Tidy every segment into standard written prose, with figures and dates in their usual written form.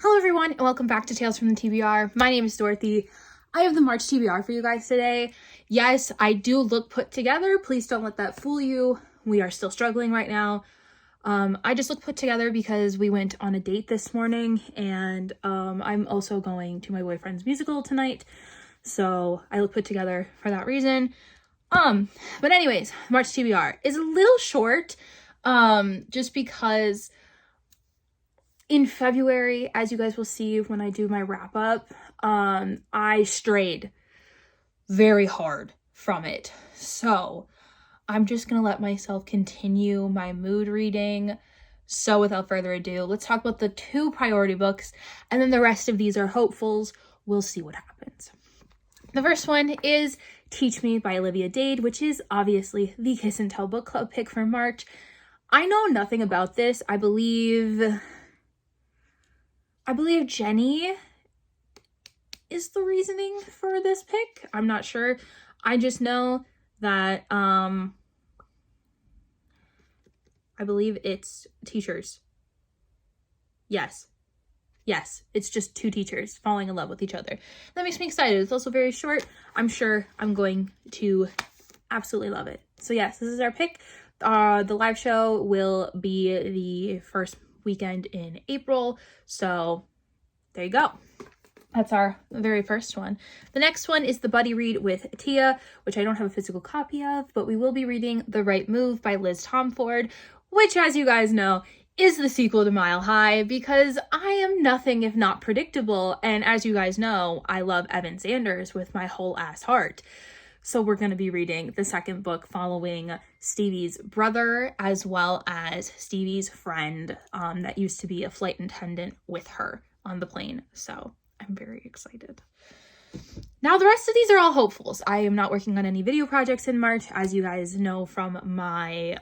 Hello everyone and welcome back to Tales from the TBR. My name is Dorothy. I have the March TBR for you guys today. Yes, I do look put together. Please don't let that fool you. We are still struggling right now. I just look put together because we went on a date this morning and I'm also going to my boyfriend's musical tonight. So I look put together for that reason. But anyways, March TBR is a little short just because in February, as you guys will see when I do my wrap up, I strayed very hard from it. So I'm just going to let myself continue my mood reading. So without further ado, let's talk about the two priority books, and then the rest of these are hopefuls. We'll see what happens. The first one is Teach Me by Olivia Dade, which is obviously the Kiss and Tell book club pick for March. I know nothing about this. I believe Jenny is the reasoning for this pick. I'm not sure. I just know that I believe it's teachers. Yes, it's just two teachers falling in love with each other. That makes me excited. It's also very short. I'm sure I'm going to absolutely love it. So yes, this is our pick. The live show will be the first weekend in April, so there you go. That's our very first one. The next one is the buddy read with Tia, which I don't have a physical copy of, but we will be reading The Right Move by Liz Tomforde, which, as you guys know, is the sequel to Mile High, because I am nothing if not predictable, and as you guys know, I love Evan Sanders with my whole ass heart. So we're going to be reading the second book following Stevie's brother, as well as Stevie's friend that used to be a flight attendant with her on the plane. So I'm very excited. Now the rest of these are all hopefuls. I am not working on any video projects in March, as you guys know from my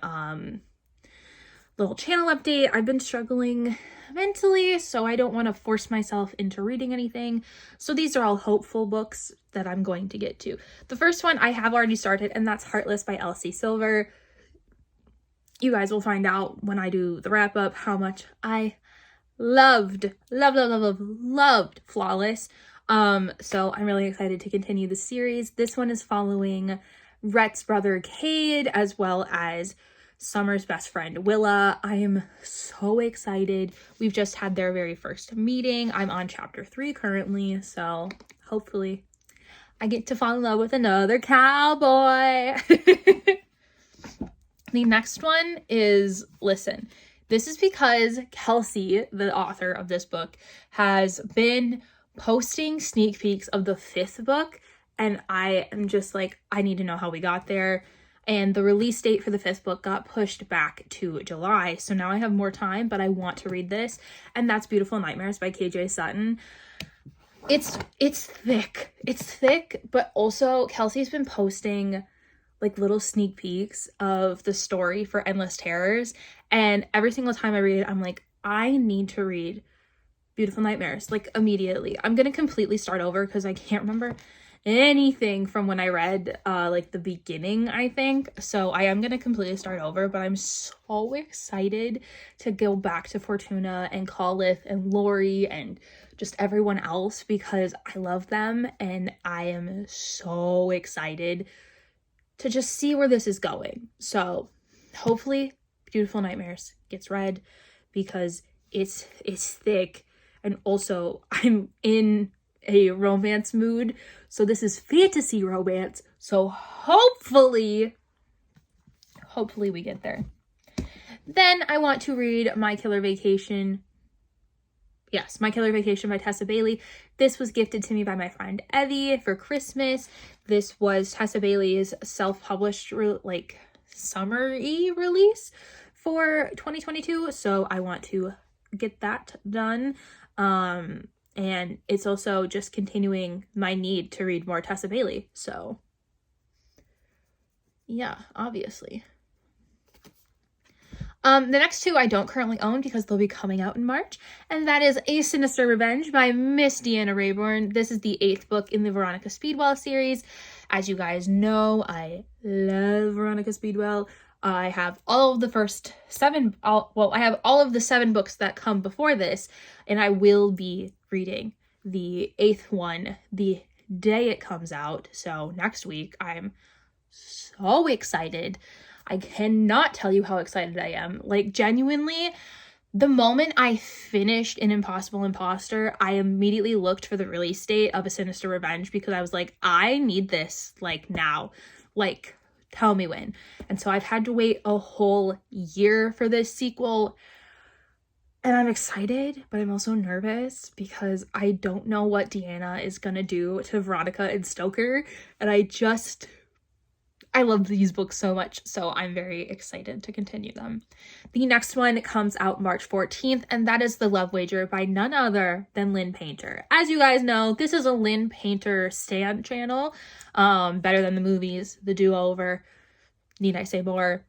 little channel update. I've been struggling mentally, so I don't want to force myself into reading anything. So these are all hopeful books that I'm going to get to. The first one I have already started, and that's Heartless by Elsie Silver. You guys will find out when I do the wrap up how much I loved Flawless. So I'm really excited to continue the series. This one is following Rhett's brother Cade, as well as Summer's best friend Willa. I am so excited. We've just had their very first meeting. I'm on chapter 3 currently, so hopefully I get to fall in love with another cowboy. The next one is Listen. This is because Kelsey, the author of this book, has been posting sneak peeks of the 5th book, and I am just like, I need to know how we got there. And the release date for the 5th book got pushed back to July. So now I have more time, but I want to read this. And that's Beautiful Nightmares by KJ Sutton. It's thick. It's thick, but also Kelsey's been posting like little sneak peeks of the story for Endless Terrors. And every single time I read it, I'm like, I need to read Beautiful Nightmares, like immediately. I'm going to completely start over because I can't remember anything from when I read like the beginning, I think. So I am going to completely start over, but I'm so excited to go back to Fortuna and Colith and Lori and just everyone else because I love them, and I am so excited to just see where this is going. So hopefully Beautiful Nightmares gets read because it's thick, and also I'm in a romance mood, so this is fantasy romance, so hopefully we get there. Then I want to read My Killer Vacation. Yes, My Killer Vacation by Tessa Bailey. This was gifted to me by my friend Evie for Christmas. This was Tessa Bailey's self-published summer-y release for 2022, so I want to get that done. And it's also just continuing my need to read more Tessa Bailey. So yeah, obviously. The next two I don't currently own because they'll be coming out in March, and that is A Sinister Revenge by Miss Deanna Raybourn. This is the 8th book in the Veronica Speedwell series. As you guys know, I love Veronica Speedwell. I have all of the first 7, I have all of the 7 books that come before this, and I will be reading the 8th one the day it comes out. So next week, I'm so excited. I cannot tell you how excited I am. Like, genuinely, the moment I finished An Impossible Imposter, I immediately looked for the release date of A Sinister Revenge because I was like, I need this, like, now. Like, tell me when. And so I've had to wait a whole year for this sequel. And I'm excited, but I'm also nervous because I don't know what Deanna is gonna do to Veronica and Stoker. And I love these books so much, so I'm very excited to continue them. The next one comes out March 14th, and that is The Love Wager by none other than Lynn Painter. As you guys know, this is a Lynn Painter stan channel. Better Than the Movies, The Do-Over, need I say more?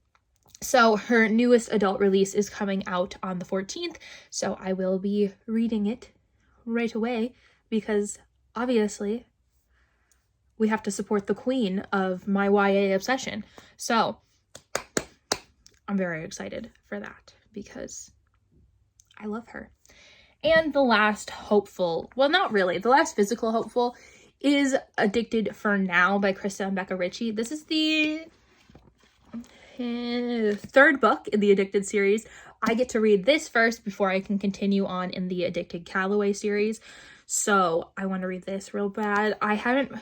So her newest adult release is coming out on the 14th, so I will be reading it right away because obviously we have to support the queen of my YA obsession. So I'm very excited for that because I love her. And the last hopeful, well, not really, the last physical hopeful is Addicted for Now by Krista and Becca Ritchie. This is the 3rd book in the Addicted series. I get to read this first before I can continue on in the Addicted Calloway series. So I want to read this real bad. I haven't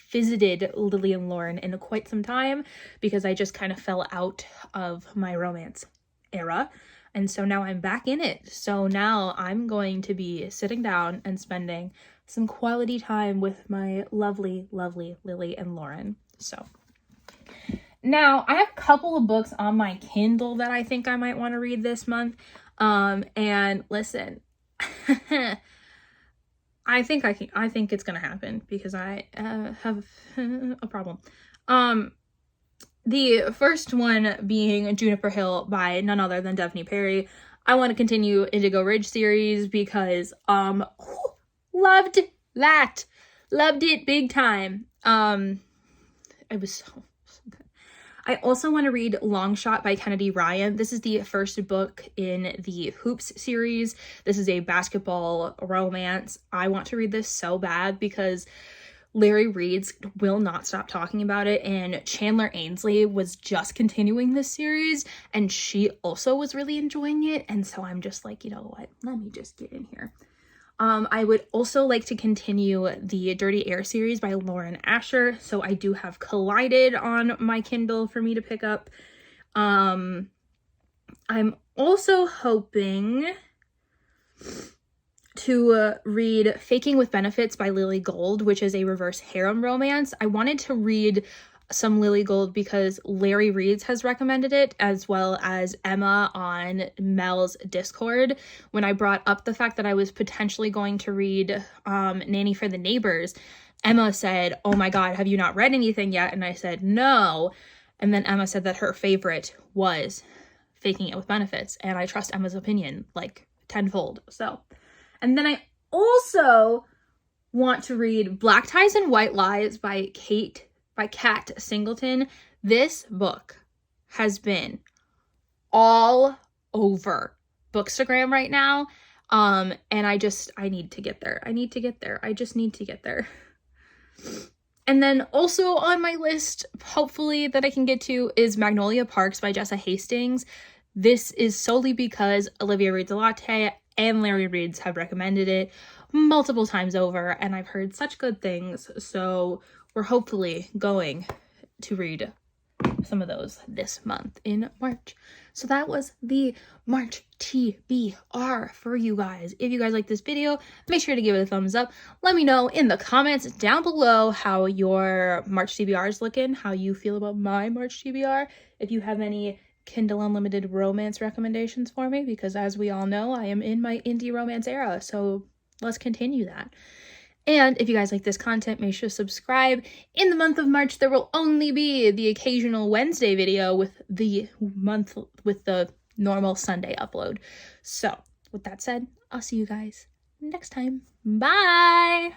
visited Lily and Lauren in quite some time because I just kind of fell out of my romance era. And so now I'm back in it. So now I'm going to be sitting down and spending some quality time with my lovely, lovely Lily and Lauren. So now I have a couple of books on my Kindle that I think I might want to read this month. And listen, I think it's gonna happen because I have a problem. The first one being Juniper Hill by none other than Devney Perry. I want to continue Indigo Ridge series because loved that. Loved it big time. It was so good. I also want to read Long Shot by Kennedy Ryan. This is the first book in the Hoops series. This is a basketball romance. I want to read this so bad because Larry Reeds will not stop talking about it, and Chandler Ainsley was just continuing this series, and she also was really enjoying it, and so I'm just like, you know what, let me just get in here. I would also like to continue the Dirty Air series by Lauren Asher, so I do have Collided on my Kindle for me to pick up. I'm also hoping to read Faking with Benefits by Lily Gold, which is a reverse harem romance. I wanted to read some Lily Gold because Larry Reeds has recommended it, as well as Emma on Mel's Discord. When I brought up the fact that I was potentially going to read Nanny for the Neighbors, Emma said, "Oh my god, have you not read anything yet?" And I said, "No." And then Emma said that her favorite was Faking It with Benefits, and I trust Emma's opinion like tenfold. So, and then I also want to read Black Ties and White Lies by Kat Singleton. This book has been all over Bookstagram right now. And I need to get there. I just need to get there. And then also on my list, hopefully that I can get to, is Magnolia Parks by Jessa Hastings. This is solely because Olivia reads a latte and Larry Reeds have recommended it multiple times over, and I've heard such good things. So we're hopefully going to read some of those this month in March. So that was the March TBR for you guys. If you guys like this video, make sure to give it a thumbs up. Let me know in the comments down below how your March TBR is looking, how you feel about my March TBR. If you have any Kindle Unlimited romance recommendations for me, because as we all know, I am in my indie romance era. So let's continue that. And if you guys like this content, make sure to subscribe. In the month of March, there will only be the occasional Wednesday video with the normal Sunday upload. So with that said, I'll see you guys next time. Bye!